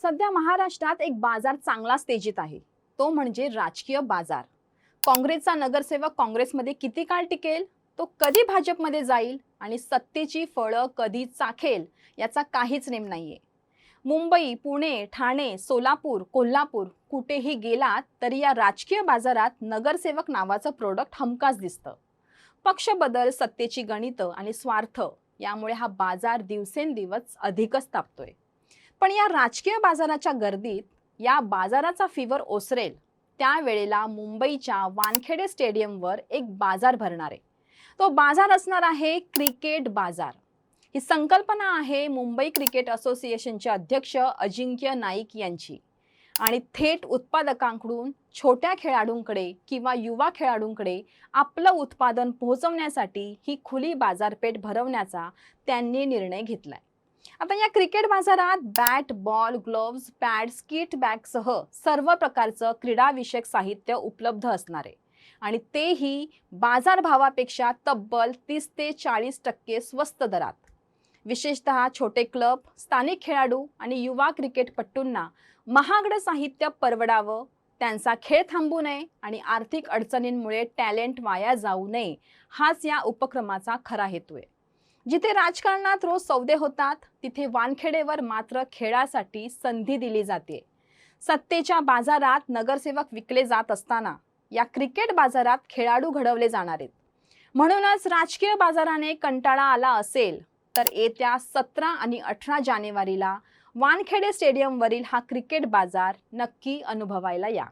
सध्या महाराष्ट्रात एक बाजार चांगला तेजीत आहे, तो म्हणजे राजकीय बाजार। काँग्रेसचा नगरसेवक काँग्रेसमध्ये किती काळ टिकेल, तो कधी भाजपमध्ये जाईल आणि सत्तेची फळं कधी चाखेल याचा काहीच नेम नाहीये। मुंबई, पुणे, ठाणे, सोलापूर, कोल्हापूर कुठेही गेलात तरी या राजकीय बाजारात नगरसेवक नावाचं प्रोडक्ट हमखास दिसतं। पक्ष बदल, सत्तेची गणितं आणि स्वार्थ यामुळे हा बाजार दिवसेंदिवस अधिकच तापतोय। पण या राजकीय बाजाराच्या गर्दीत या बाजाराचा फीवर ओसरेल त्यावेळेला मुंबईच्या वानखेडे स्टेडियमवर एक बाजार भरणार आहे। तो बाजार असणार आहे क्रिकेट बाजार। ही संकल्पना आहे मुंबई क्रिकेट असोसिएशनचे अध्यक्ष अजिंक्य नाईक यांची आणि थेट उत्पादकांकडून छोट्या खेळाडूंकडे किंवा युवा खेळाडूंकडे आपलं उत्पादन पोहोचवण्यासाठी ही खुली बाजारपेठ भरवण्याचा त्यांनी निर्णय घेतलाय। आता या क्रिकेट बाजारात bat, ball, gloves, pads, kit बॅगसह सर्व प्रकारचं क्रीडाविषयक साहित्य उपलब्ध असणार आहे आणि तेही बाजारभावापेक्षा तब्बल 30 ते 40% स्वस्त दरात। विशेषतः छोटे क्लब, स्थानिक खेळाडू आणि युवा क्रिकेटपटूंना महागडं साहित्य परवडावं, त्यांचा खेळ थांबू नये आणि आर्थिक अडचणींमुळे टॅलेंट वाया जाऊ नये, हाच या उपक्रमाचा खरा हेतू आहे। जिथे राजकारणात रोज सौदे होतात तिथे वानखेडेवर मात्र खेळासाठी संधी दिली जाते। सत्तेच्या बाजारात नगरसेवक विकले जात असताना या क्रिकेट बाजारात खेळाडू घडवले जाणार आहेत। म्हणूनच राजकीय बाजाराने कंटाळा आला असेल तर येत्या 17 आणि 18 जानेवारीला वानखेडे स्टेडियमवरील हा क्रिकेट बाजार नक्की अनुभवायला या।